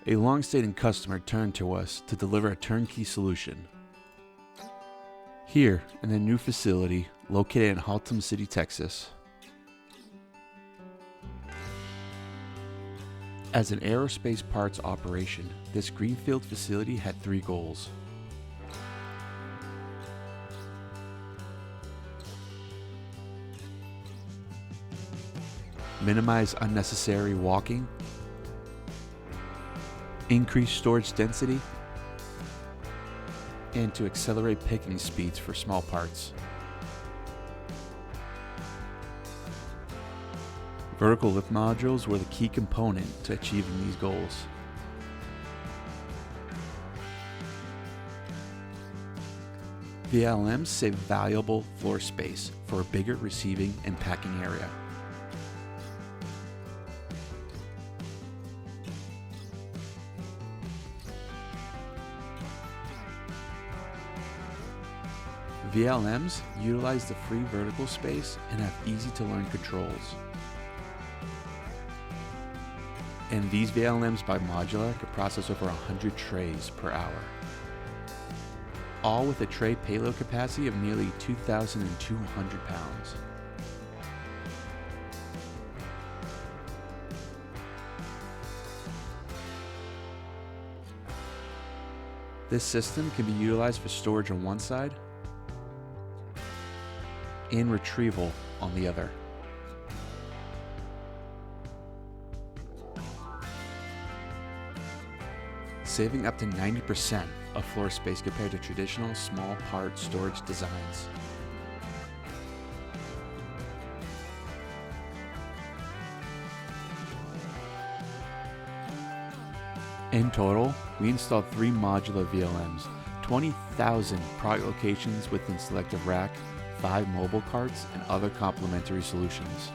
A long-standing customer turned to us to deliver a turnkey solution. Here, in the new facility located in Haltom City, Texas. As an aerospace parts operation, this greenfield facility had 3 goals. Minimize unnecessary walking, increase storage density, and to accelerate picking speeds for small parts. Vertical lift modules were the key component to achieving these goals. VLMs save valuable floor space for a bigger receiving and packing area. VLMs utilize the free vertical space and have easy-to-learn controls. And these VLMs by Modula could process over 100 trays per hour, all with a tray payload capacity of nearly 2,200 pounds. This system can be utilized for storage on one side and retrieval on the other. Saving up to 90% of floor space compared to traditional small part storage designs. In total, we installed 3 Modula VLMs, 20,000 product locations within selective rack, 5 mobile carts, and other complementary solutions.